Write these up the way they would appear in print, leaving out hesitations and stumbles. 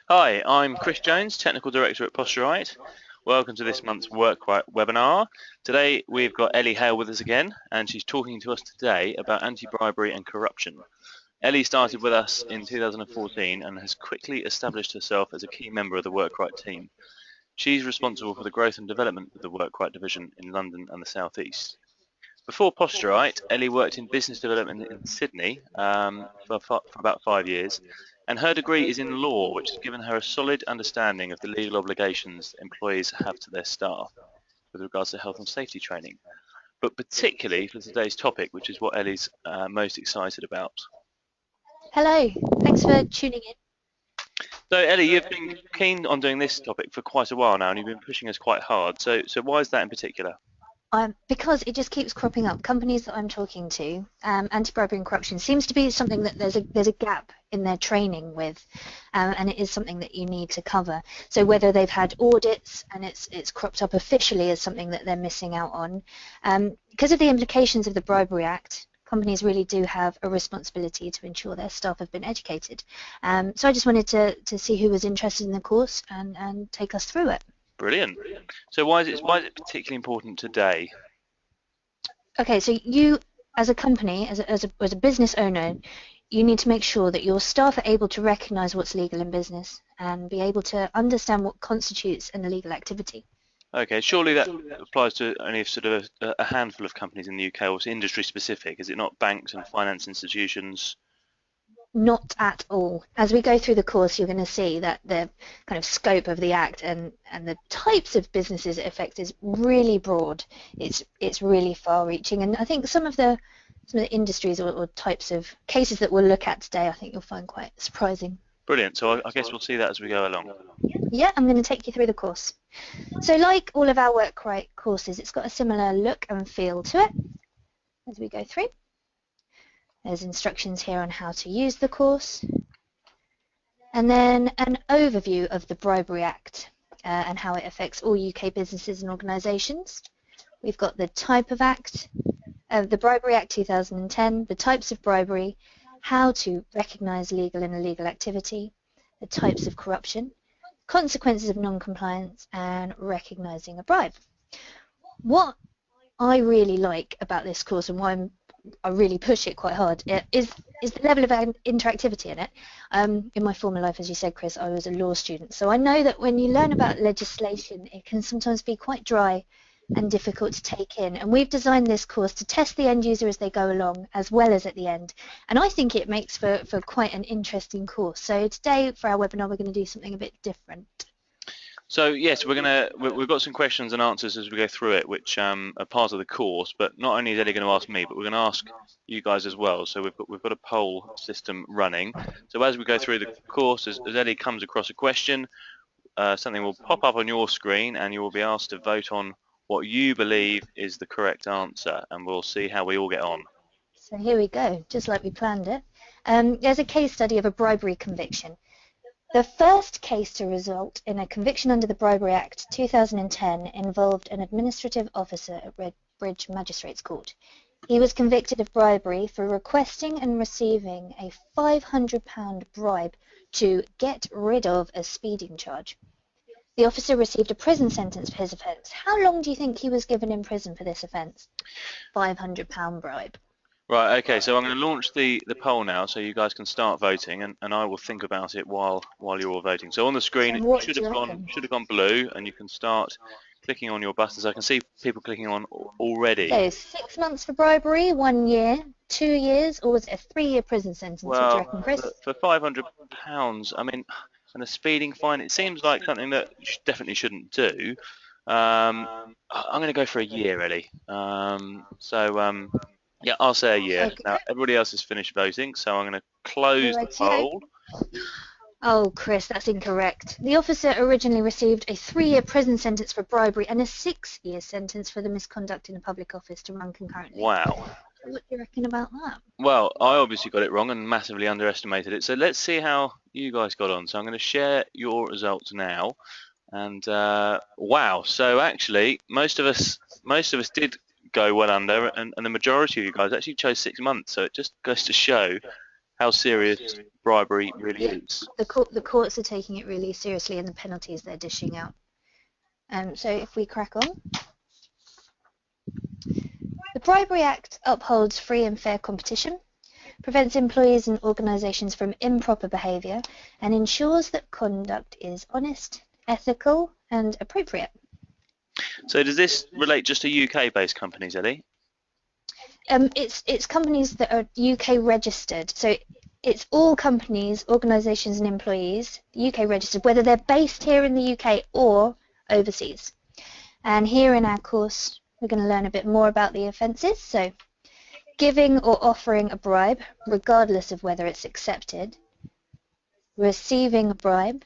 Hi, I'm Chris Jones, Technical Director at Posturite. Welcome to this month's WorkRite webinar. Today we've got Ellie Hale with us again, and she's talking to us today about anti-bribery and corruption. Ellie started with us in 2014 and has quickly established herself as a key member of the WorkRite team. She's responsible for the growth and development of the WorkRite division in London and the South East. Before Posturite, Ellie worked in business development in Sydney for about 5 years, and her degree is in law, which has given her a solid understanding of the legal obligations employees have to their staff with regards to health and safety training, but particularly for today's topic, which is what Ellie's most excited about. Hello, thanks for tuning in. So Ellie, you've been keen on doing this topic for quite a while now, and you've been pushing us quite hard. So why is that in particular? Because it just keeps cropping up. Companies that I'm talking to, anti-bribery and corruption seems to be something that there's a gap in their training with, and it is something that you need to cover. So whether they've had audits and it's cropped up officially as something that they're missing out on, because of the implications of the Bribery Act, companies really do have a responsibility to ensure their staff have been educated. So I just wanted to see who was interested in the course and take us through it. Brilliant. So why is it particularly important today? Okay, so you, as a company, as a business owner, you need to make sure that your staff are able to recognise what's legal in business and be able to understand what constitutes an illegal activity. Okay, surely that applies to only sort of a handful of companies in the UK, or it's industry specific. Is it not banks and finance institutions? Not at all. As we go through the course, you're going to see that the kind of scope of the Act and the types of businesses it affects is really broad. It's really far-reaching, and I think some of the industries or types of cases that we'll look at today, I think you'll find quite surprising. Brilliant. So I guess we'll see that as we go along. Yeah, I'm going to take you through the course. So like all of our WorkRite courses, it's got a similar look and feel to it as we go through. There's instructions here on how to use the course, and then an overview of the Bribery Act and how it affects all UK businesses and organisations. We've got the type of act, the Bribery Act 2010, the types of bribery, how to recognise legal and illegal activity, the types of corruption, consequences of non-compliance, and recognising a bribe. What I really like about this course and why I really push it quite hard is the level of interactivity in it. In my former life, as you said, Chris, I was a law student, so I know that when you learn about legislation, it can sometimes be quite dry and difficult to take in, and we've designed this course to test the end user as they go along as well as at the end, and I think it makes for quite an interesting course. So today for our webinar we're going to do something a bit different. So yes, we've got some questions and answers as we go through it, which are part of the course. But not only is Ellie going to ask me, but we're going to ask you guys as well. So we've got a poll system running. So as we go through the course, as Ellie comes across a question, something will pop up on your screen, and you will be asked to vote on what you believe is the correct answer, and we'll see how we all get on. So here we go, just like we planned it. There's a case study of a bribery conviction. The first case to result in a conviction under the Bribery Act 2010 involved an administrative officer at Redbridge Magistrates Court. He was convicted of bribery for requesting and receiving a £500 bribe to get rid of a speeding charge. The officer received a prison sentence for his offence. How long do you think he was given in prison for this offence? £500 bribe. Right, okay, so I'm going to launch the poll now, so you guys can start voting, and I will think about it while you're all voting. So on the screen, it should have gone blue, and you can start clicking on your buttons. I can see people clicking on already. So 6 months for bribery, 1 year, 2 years, or was it a 3-year prison sentence? Well, what do you reckon, Chris? For £500, I mean, and a speeding fine, it seems like something that you definitely shouldn't do. I'm going to go for a year, Ellie. Yeah, I'll say a year. Okay. Now, everybody else has finished voting, so I'm going to close the poll. Oh, Chris, that's incorrect. The officer originally received a 3-year prison sentence for bribery and a 6-year sentence for the misconduct in a public office to run concurrently. Wow. What do you reckon about that? Well, I obviously got it wrong and massively underestimated it. So let's see how you guys got on. So I'm going to share your results now. And wow, so actually most of us did go well under, and the majority of you guys actually chose 6 months. So it just goes to show how serious bribery really is. The courts are taking it really seriously, and the penalties they're dishing out. So if we crack on. The Bribery Act upholds free and fair competition, prevents employees and organisations from improper behaviour, and ensures that conduct is honest, ethical and appropriate. So does this relate just to UK-based companies, Ellie? It's companies that are UK registered. So it's all companies, organisations and employees, UK registered, whether they're based here in the UK or overseas. And here in our course, we're going to learn a bit more about the offences. So giving or offering a bribe, regardless of whether it's accepted, receiving a bribe,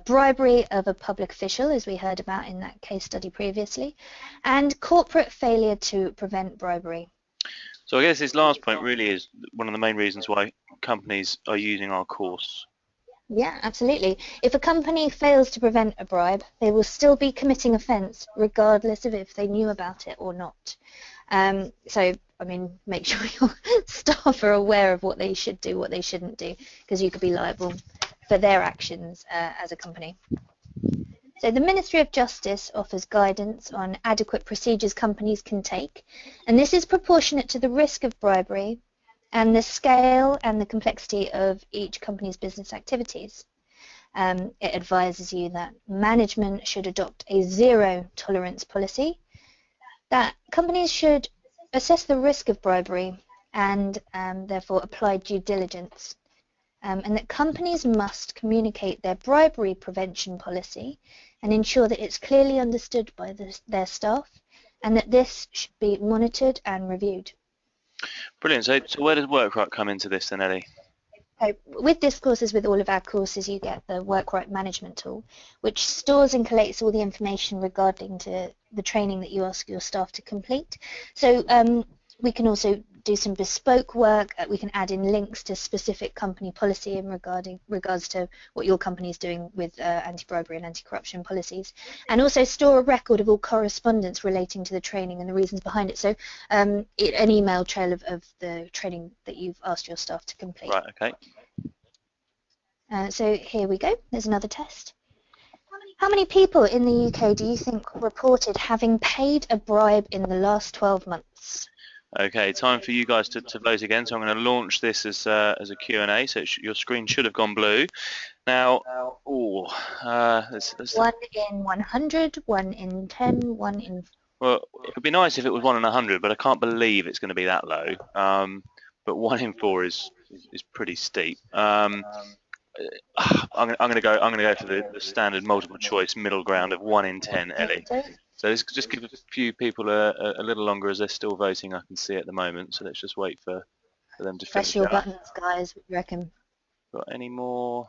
bribery of a public official, as we heard about in that case study previously, and corporate failure to prevent bribery. So I guess this last point really is one of the main reasons why companies are using our course. Yeah, absolutely. If a company fails to prevent a bribe, they will still be committing offence, regardless of if they knew about it or not. So, I mean, make sure your staff are aware of what they should do, what they shouldn't do, because you could be liable for their actions as a company. So the Ministry of Justice offers guidance on adequate procedures companies can take, and this is proportionate to the risk of bribery and the scale and the complexity of each company's business activities. It advises you that management should adopt a zero tolerance policy, that companies should assess the risk of bribery and therefore apply due diligence, and that companies must communicate their bribery prevention policy and ensure that it's clearly understood by their staff, and that this should be monitored and reviewed. Brilliant. So where does WorkRite come into this then, Ellie? With this course, as with all of our courses, you get the WorkRite management tool, which stores and collates all the information regarding to the training that you ask your staff to complete. So we can also do some bespoke work. We can add in links to specific company policy in regards to what your company is doing with anti-bribery and anti-corruption policies, and also store a record of all correspondence relating to the training and the reasons behind it. So an email trail of the training that you've asked your staff to complete. Right, okay. So here we go. There's another test. How many people in the UK do you think reported having paid a bribe in the last 12 months? Okay, time for you guys to vote again. So I'm going to launch this as a Q&A. So your screen should have gone blue. Now, let's 1 in 100, 1 in 10, 1 in... Well, it would be nice if it was 1 in 100, but I can't believe it's going to be that low. But 1 in 4 is pretty steep. I'm going to go for the standard multiple choice middle ground of 1 in 10, Ellie. So let's just give a few people a little longer as they're still voting. I can see at the moment. So let's just wait for them to finish. Press your buttons, guys. What do you reckon? Got any more?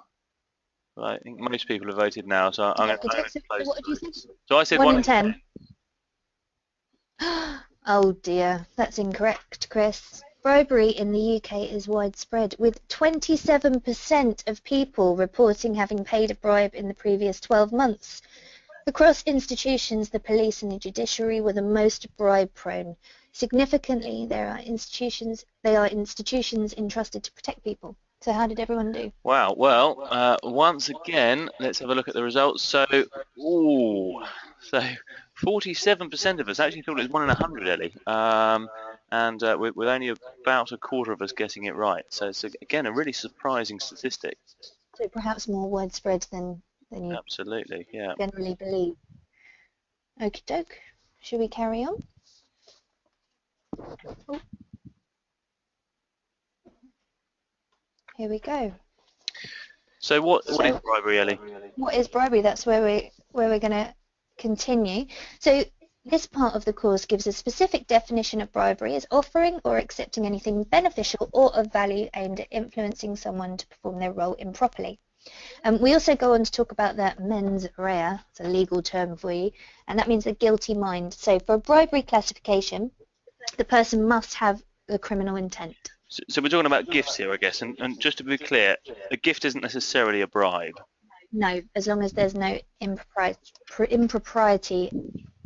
Right, I think most people have voted now. So I'm going to close. What did you think? So I said 1 in 10. Oh dear, that's incorrect, Chris. Bribery in the UK is widespread, with 27% of people reporting having paid a bribe in the previous 12 months. Across institutions, the police and the judiciary were the most bribe-prone. Significantly, they are institutions entrusted to protect people. So how did everyone do? Wow, well, once again, let's have a look at the results. So 47% of us actually thought it was 1 in 100, Ellie. And with only about a quarter of us getting it right. So it's, again, a really surprising statistic. So perhaps more widespread than you absolutely, yeah. generally believe. Okie doke. Should we carry on? Oh. Here we go. So what is bribery, Ellie? What is bribery? That's where we're going to continue. So this part of the course gives a specific definition of bribery as offering or accepting anything beneficial or of value aimed at influencing someone to perform their role improperly. We also go on to talk about the mens rea, it's a legal term for you, and that means the guilty mind. So for a bribery classification, the person must have the criminal intent. So we're talking about gifts here, I guess, and just to be clear, a gift isn't necessarily a bribe. No, as long as there's no impropriety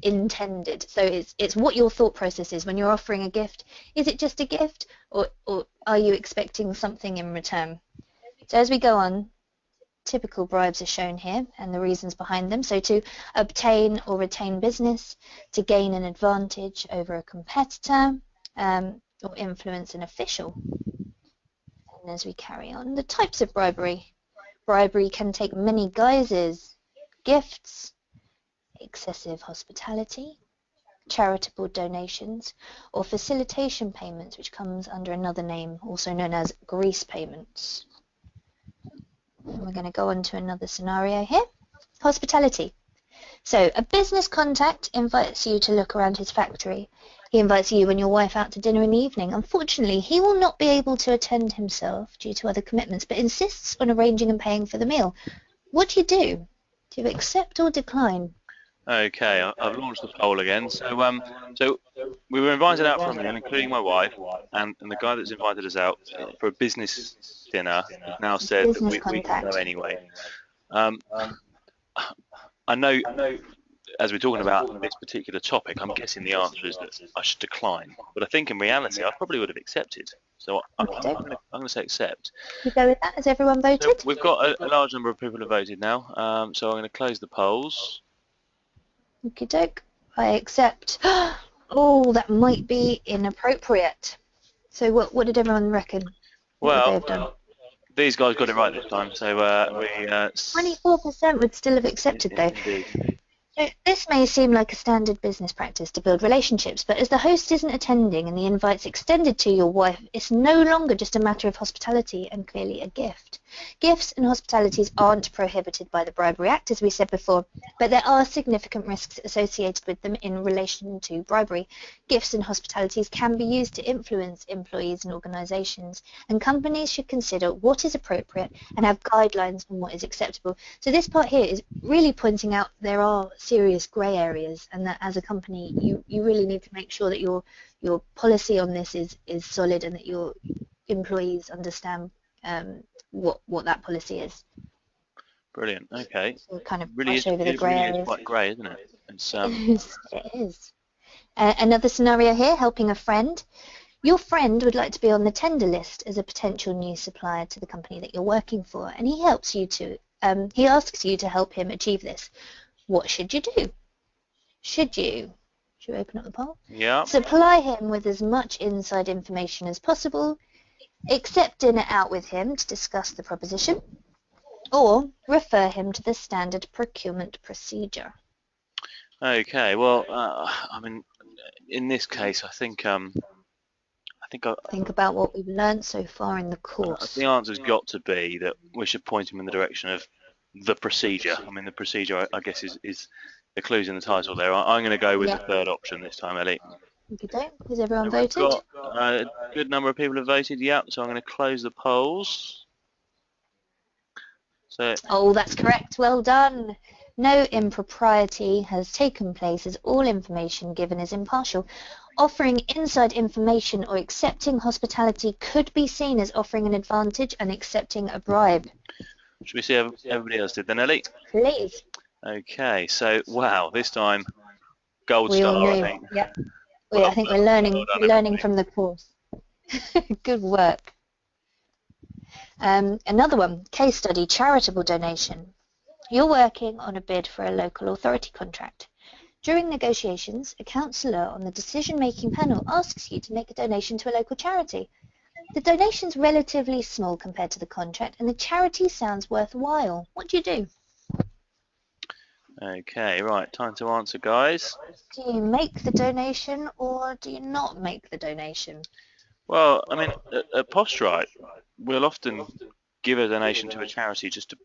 intended. So it's what your thought process is when you're offering a gift. Is it just a gift, or are you expecting something in return? So as we go on, typical bribes are shown here and the reasons behind them. So to obtain or retain business, to gain an advantage over a competitor, or influence an official. And as we carry on, the types of bribery. Bribery can take many guises: gifts, excessive hospitality, charitable donations, or facilitation payments, which comes under another name, also known as grease payments. And we're going to go on to another scenario here. Hospitality. So a business contact invites you to look around his factory. He invites you and your wife out to dinner in the evening. Unfortunately, he will not be able to attend himself due to other commitments, but insists on arranging and paying for the meal. What do? Do you accept or decline? Okay, I've launched the poll again. So we were invited out for a meal, including my wife, and the guy that's invited us out for a business dinner has now said that we can go anyway. I know, as we're talking about this particular topic, I'm guessing the answer is that I should decline. But I think in reality, I probably would have accepted. So I'm going to say accept. You go with that? Has everyone voted? So we've got a large number of people who voted now. So I'm going to close the polls. Okie doke. I accept. Oh, that might be inappropriate. So what did everyone reckon? Well, these guys got it right this time. So 24% would still have accepted though. Indeed. So this may seem like a standard business practice to build relationships, but as the host isn't attending and the invite's extended to your wife, it's no longer just a matter of hospitality and clearly a gift. Gifts and hospitalities aren't prohibited by the Bribery Act, as we said before, but there are significant risks associated with them in relation to bribery. Gifts and hospitalities can be used to influence employees and organisations, and companies should consider what is appropriate and have guidelines on what is acceptable. So this part here is really pointing out there are serious grey areas, and that as a company you really need to make sure that your policy on this is solid and that your employees understand what that policy is. Brilliant. Okay. So kind of Really brush over the grey areas. It's quite grey, isn't it? It is. Another scenario here, helping a friend. Your friend would like to be on the tender list as a potential new supplier to the company that you're working for, and he asks you to help him achieve this. What should you do? Should we open up the poll? Yeah. Supply him with as much inside information as possible, accept dinner out with him to discuss the proposition, or refer him to the standard procurement procedure? Okay. Well, I mean, in this case, I think think about what we've learned so far in the course. The answer's got to be that we should point him in the direction of the procedure. I mean, the procedure, I guess, is the clues in the title there. I'm going to go with the third option this time, Ellie. Okay, has everyone voted? Got a good number of people have voted, yeah, so I'm going to close the polls. Oh, that's correct. Well done. No impropriety has taken place as all information given is impartial. Offering inside information or accepting hospitality could be seen as offering an advantage and accepting a bribe. Should we see how everybody else did then, Ellie? Please. Okay, so wow, this time gold star, I think. Yeah. I think we're learning from the course. Good work. Another one, case study, charitable donation. You're working on a bid for a local authority contract. During negotiations, a counsellor on the decision-making panel asks you to make a donation to a local charity. The donation's relatively small compared to the contract, and the charity sounds worthwhile. What do you do? Okay, right, time to answer, guys. Do you make the donation or do you not make the donation? Well, I mean, at Posturite, we'll often give a donation to a charity just to,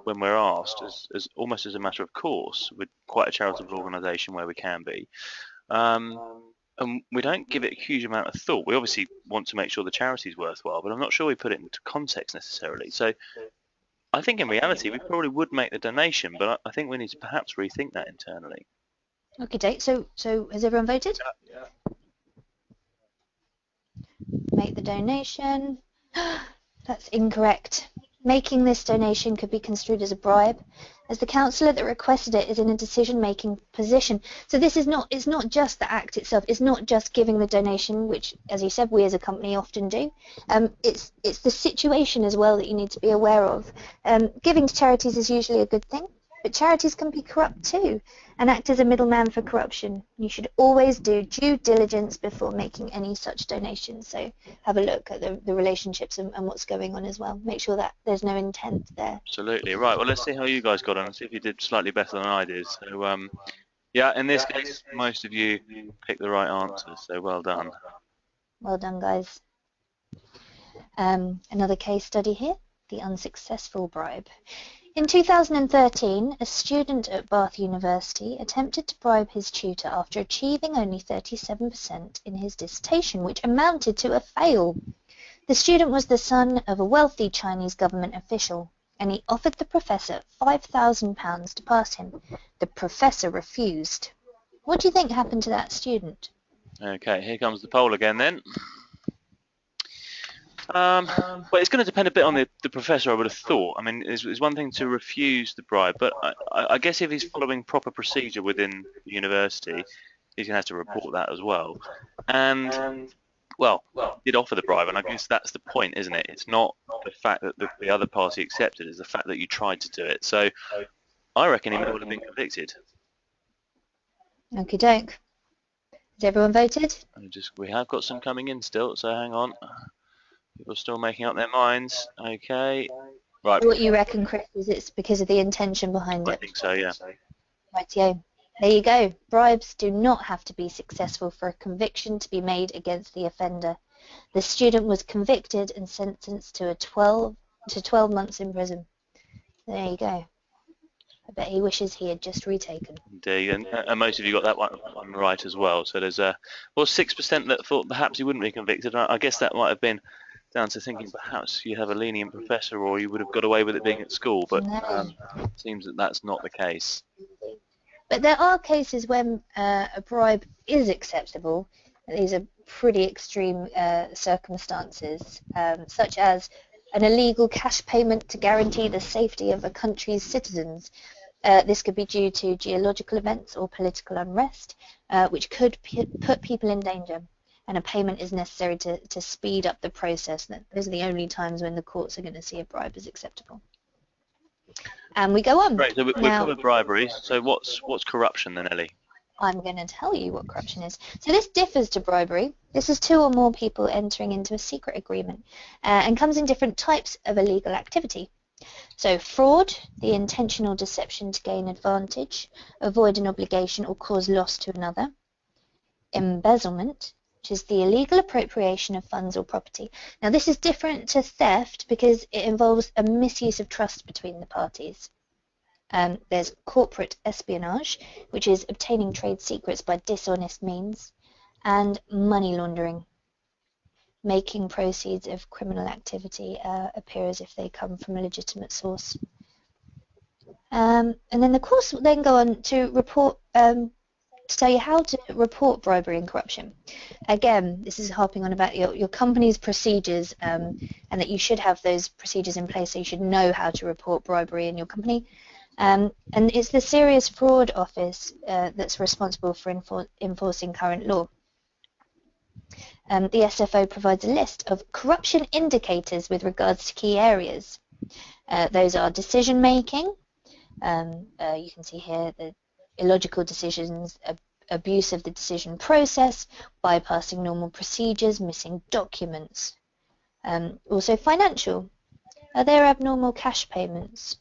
when we're asked, as almost as a matter of course. We're quite a charitable organisation where we can be. And we don't give it a huge amount of thought. We obviously want to make sure the charity is worthwhile, but I'm not sure we put it into context necessarily. So I think in reality we probably would make the donation, but I think we need to perhaps rethink that internally. Okay, so has everyone voted? Yeah. Make the donation. That's incorrect. Making this donation could be construed as a bribe, as the counsellor that requested it is in a decision-making position. So this is not, it's not just the act itself, it's not just giving the donation, which, as you said, we as a company often do. It's the situation as well that you need to be aware of. Giving to charities is usually a good thing, but charities can be corrupt too and act as a middleman for corruption. You should always do due diligence before making any such donations. So have a look at the relationships and what's going on as well. Make sure that there's no intent there. Absolutely. Right, well, let's see how you guys got on and see if you did slightly better than I did. So, yeah, in this case, most of you picked the right answer, so well done. Well done, guys. Another case study here, the unsuccessful bribe. In 2013, a student at Bath University attempted to bribe his tutor after achieving only 37% in his dissertation, which amounted to a fail. The student was the son of a wealthy Chinese government official, and he offered the professor £5,000 to pass him. The professor refused. What do you think happened to that student? Okay, here comes the poll again then. Well, it's going to depend a bit on the professor, I would have thought. I mean, it's one thing to refuse the bribe, but I guess if he's following proper procedure within the university, he's going to have to report that as well. And, well, he did offer the bribe, and I guess that's the point, isn't it? It's not the fact that the other party accepted, it's the fact that you tried to do it. So I reckon he would have been convicted. Okie doke. Has everyone voted? We have got some coming in still, so hang on. People are still making up their minds. Okay. Right. What you reckon, Chris, is it's because of the intention behind it? I think so, yeah. Rightio. There you go. Bribes do not have to be successful for a conviction to be made against the offender. The student was convicted and sentenced to 12 months in prison. There you go. I bet he wishes he had just retaken. Indeed, and most of you got that one right as well. So there's 6% that thought perhaps he wouldn't be convicted. I guess that might have been down to thinking perhaps you have a lenient professor or you would have got away with it being at school, but it seems that that's not the case. But there are cases when a bribe is acceptable. These are pretty extreme circumstances, such as an illegal cash payment to guarantee the safety of a country's citizens. This could be due to geological events or political unrest, which could put people in danger. And a payment is necessary to speed up the process. Those are the only times when the courts are going to see a bribe as acceptable. And we go on. Right, so we've covered bribery. So what's corruption then, Ellie? I'm going to tell you what corruption is. So this differs to bribery. This is two or more people entering into a secret agreement and comes in different types of illegal activity. So fraud, the intentional deception to gain advantage, avoid an obligation or cause loss to another. Embezzlement, which is the illegal appropriation of funds or property. Now this is different to theft because it involves a misuse of trust between the parties. There's corporate espionage, which is obtaining trade secrets by dishonest means, and money laundering, making proceeds of criminal activity appear as if they come from a legitimate source. And then the course will then go on to report to tell you how to report bribery and corruption. Again, this is harping on about your company's procedures and that you should have those procedures in place, so you should know how to report bribery in your company. And it's the Serious Fraud Office that's responsible for enforcing current law. The SFO provides a list of corruption indicators with regards to key areas. Those are decision making. You can see here the illogical decisions, abuse of the decision process, bypassing normal procedures, missing documents. Also financial. Are there abnormal cash payments?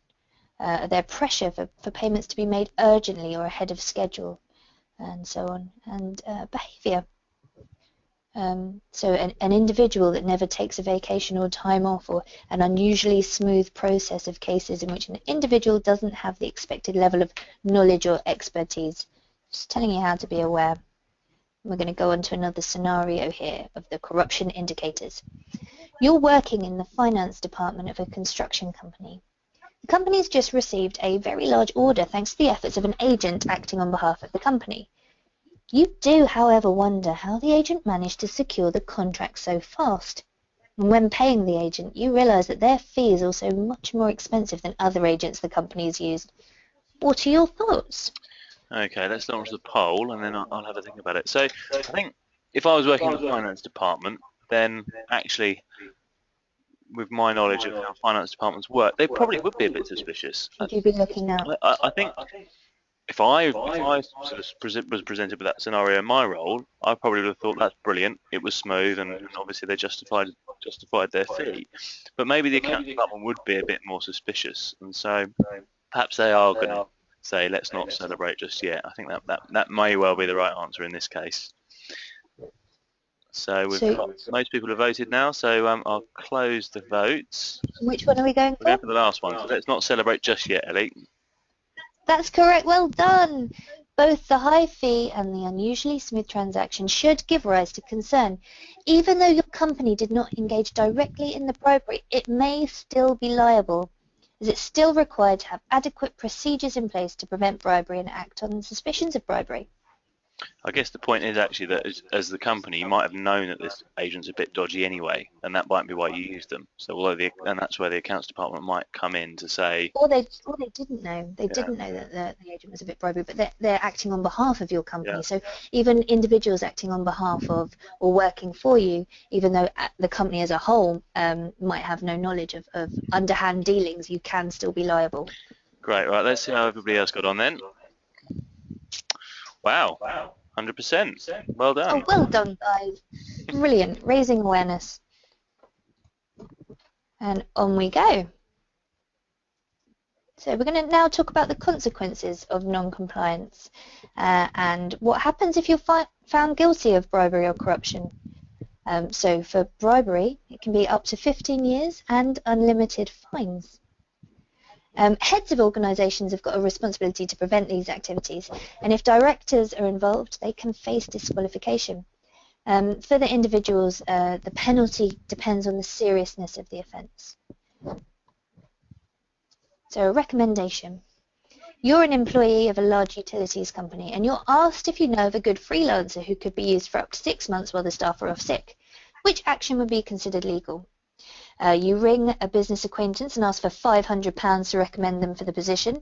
Are there pressure for payments to be made urgently or ahead of schedule, and so on? And behaviour. So an individual that never takes a vacation or time off, or an unusually smooth process of cases in which an individual doesn't have the expected level of knowledge or expertise. Just telling you how to be aware. We're going to go on to another scenario here of the corruption indicators. You're working in the finance department of a construction company. The company's just received a very large order thanks to the efforts of an agent acting on behalf of the company. You do, however, wonder how the agent managed to secure the contract so fast. And when paying the agent, you realise that their fee is also much more expensive than other agents the company has used. What are your thoughts? Okay, let's launch the poll and then I'll have a think about it. So I think if I was working in the finance department, then actually, with my knowledge of how finance departments work, they probably would be a bit suspicious. Should you be looking out? I think if I sort of was presented with that scenario in my role, I probably would have thought that's brilliant. It was smooth, and obviously they justified their fee. But maybe the accounts department would be a bit more suspicious, and so perhaps they are going to say, let's not celebrate just yet. I think that may well be the right answer in this case. So we've got most people have voted now, so I'll close the votes. Which one are we going for? We're going for the last one, so let's not celebrate just yet, Ellie. That's correct, well done! Both the high fee and the unusually smooth transaction should give rise to concern. Even though your company did not engage directly in the bribery, it may still be liable, as it's still required to have adequate procedures in place to prevent bribery and act on suspicions of bribery. I guess the point is actually that as the company, you might have known that this agent's a bit dodgy anyway, and that might be why you used them. So and that's where the accounts department might come in to say, or they didn't know. They didn't know that the agent was a bit bribery, but they're acting on behalf of your company. Yeah. So even individuals acting on behalf of or working for you, even though the company as a whole might have no knowledge of underhand dealings, you can still be liable. Great, right, let's see how everybody else got on then. Wow, 100%. Well done. Oh, well done, guys. Brilliant. Raising awareness. And on we go. So we're going to now talk about the consequences of non-compliance and what happens if you're found guilty of bribery or corruption. So for bribery, it can be up to 15 years and unlimited fines. Heads of organisations have got a responsibility to prevent these activities, and if directors are involved, they can face disqualification. For the individuals, the penalty depends on the seriousness of the offence. So a recommendation. You're an employee of a large utilities company, and you're asked if you know of a good freelancer who could be used for up to 6 months while the staff are off sick. Which action would be considered legal? You ring a business acquaintance and ask for £500 to recommend them for the position.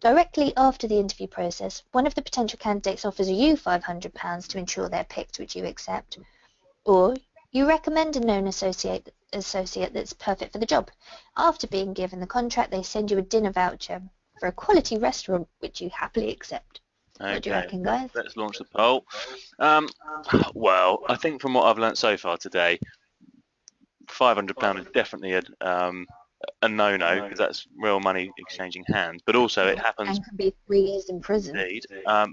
Directly after the interview process, one of the potential candidates offers you £500 to ensure they're picked, which you accept. Or you recommend a known associate that's perfect for the job. After being given the contract, they send you a dinner voucher for a quality restaurant, which you happily accept. Okay. What do you reckon, guys? Let's launch the poll. Well, I think from what I've learnt so far today, £500 is definitely a no-no, because that's real money exchanging hands. But also it happens. And can be 3 years in prison. Indeed.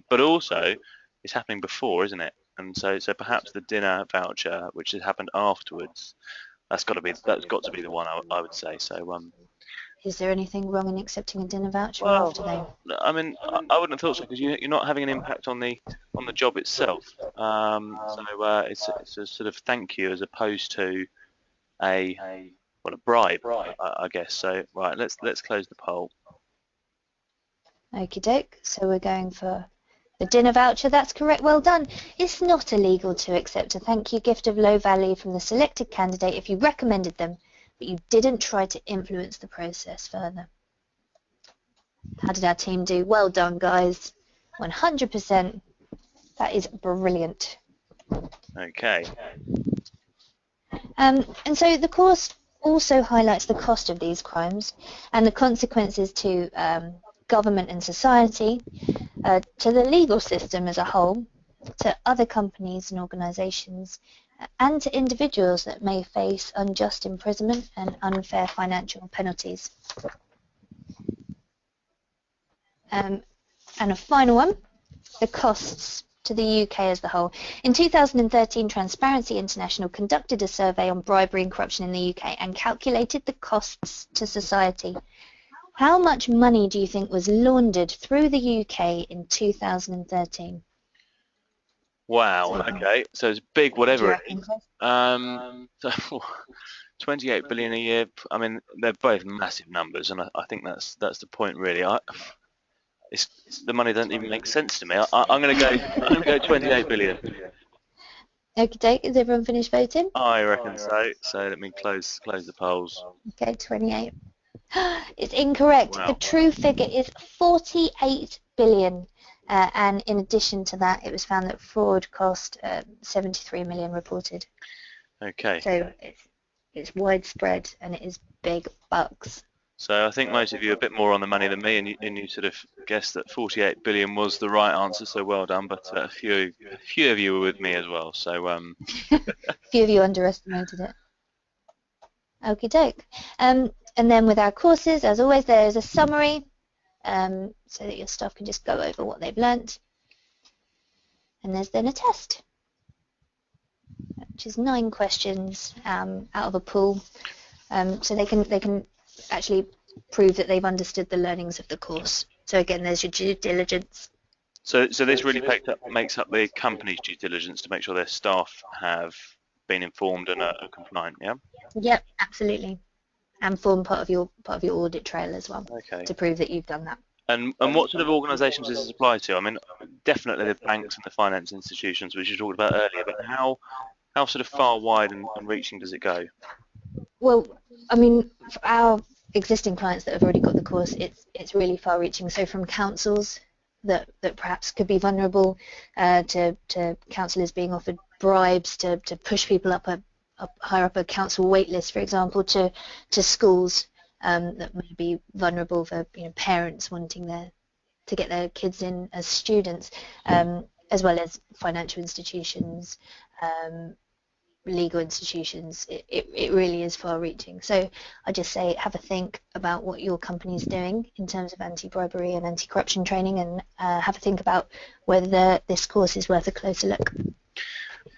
But also it's happening before, isn't it? And so perhaps the dinner voucher, which has happened afterwards, that's got to be the one I would say. So. Is there anything wrong in accepting a dinner voucher after though? I mean, I wouldn't have thought so, because you're not having an impact on the job itself. So it's a sort of thank you as opposed to a bribe, I guess. So right, let's close the poll. Okie doke. So we're going for the dinner voucher. That's correct. Well done. It's not illegal to accept a thank you gift of low value from the selected candidate if you recommended them, but you didn't try to influence the process further. How did our team do? Well done, guys. 100%. That is brilliant. Okay. And so the course also highlights the cost of these crimes and the consequences to government and society, to the legal system as a whole, to other companies and organisations, and to individuals that may face unjust imprisonment and unfair financial penalties. And a final one, the costs to the UK as a whole. In 2013, Transparency International conducted a survey on bribery and corruption in the UK and calculated the costs to society. How much money do you think was laundered through the UK in 2013? Wow. Okay. So it's big, whatever it is. So 28 billion a year. I mean, they're both massive numbers, and I think that's the point really. The money doesn't even make sense to me. I'm going to go 28 billion. Okay, is everyone finished voting? I reckon so. So let me close the polls. Okay, 28. It's incorrect. The Wow. true figure is 48 billion. And in addition to that, it was found that fraud cost 73 million reported. Okay. So it's widespread and it is big bucks. So I think most of you are a bit more on the money than me, and you sort of guessed that 48 billion was the right answer. So well done. But a few of you were with me as well. So A few of you underestimated it. Okie doke. And then with our courses, as always, there is a summary so that your staff can just go over what they've learnt. And there's then a test, which is 9 questions out of a pool. So they can actually prove that they've understood the learnings of the course. So again, there's your due diligence. So this really makes up the company's due diligence to make sure their staff have been informed and are compliant. Yeah. Yep, absolutely. And form part of your audit trail as well. Okay. To prove that you've done that. And what sort of organisations does this apply to? I mean, definitely the banks and the finance institutions, which you talked about earlier. But how sort of far wide and reaching does it go? Well, I mean, for our existing clients that have already got the course, it's really far-reaching. So from councils that perhaps could be vulnerable, to councillors being offered bribes to push people up higher up a council wait list, for example, to schools that may be vulnerable for parents wanting to get their kids in as students, as well as financial institutions. Legal institutions, it really is far-reaching. So I just say have a think about what your company's doing in terms of anti-bribery and anti-corruption training, and have a think about whether this course is worth a closer look.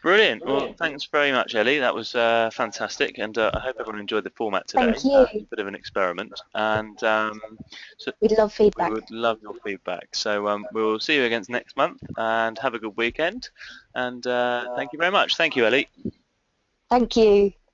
Brilliant. Well, thanks very much, Ellie. That was fantastic, and I hope everyone enjoyed the format today. Thank you. A bit of an experiment, and so We'd love feedback. we would love your feedback. So we'll see you again next month, and have a good weekend. And thank you very much. Thank you, Ellie. Thank you.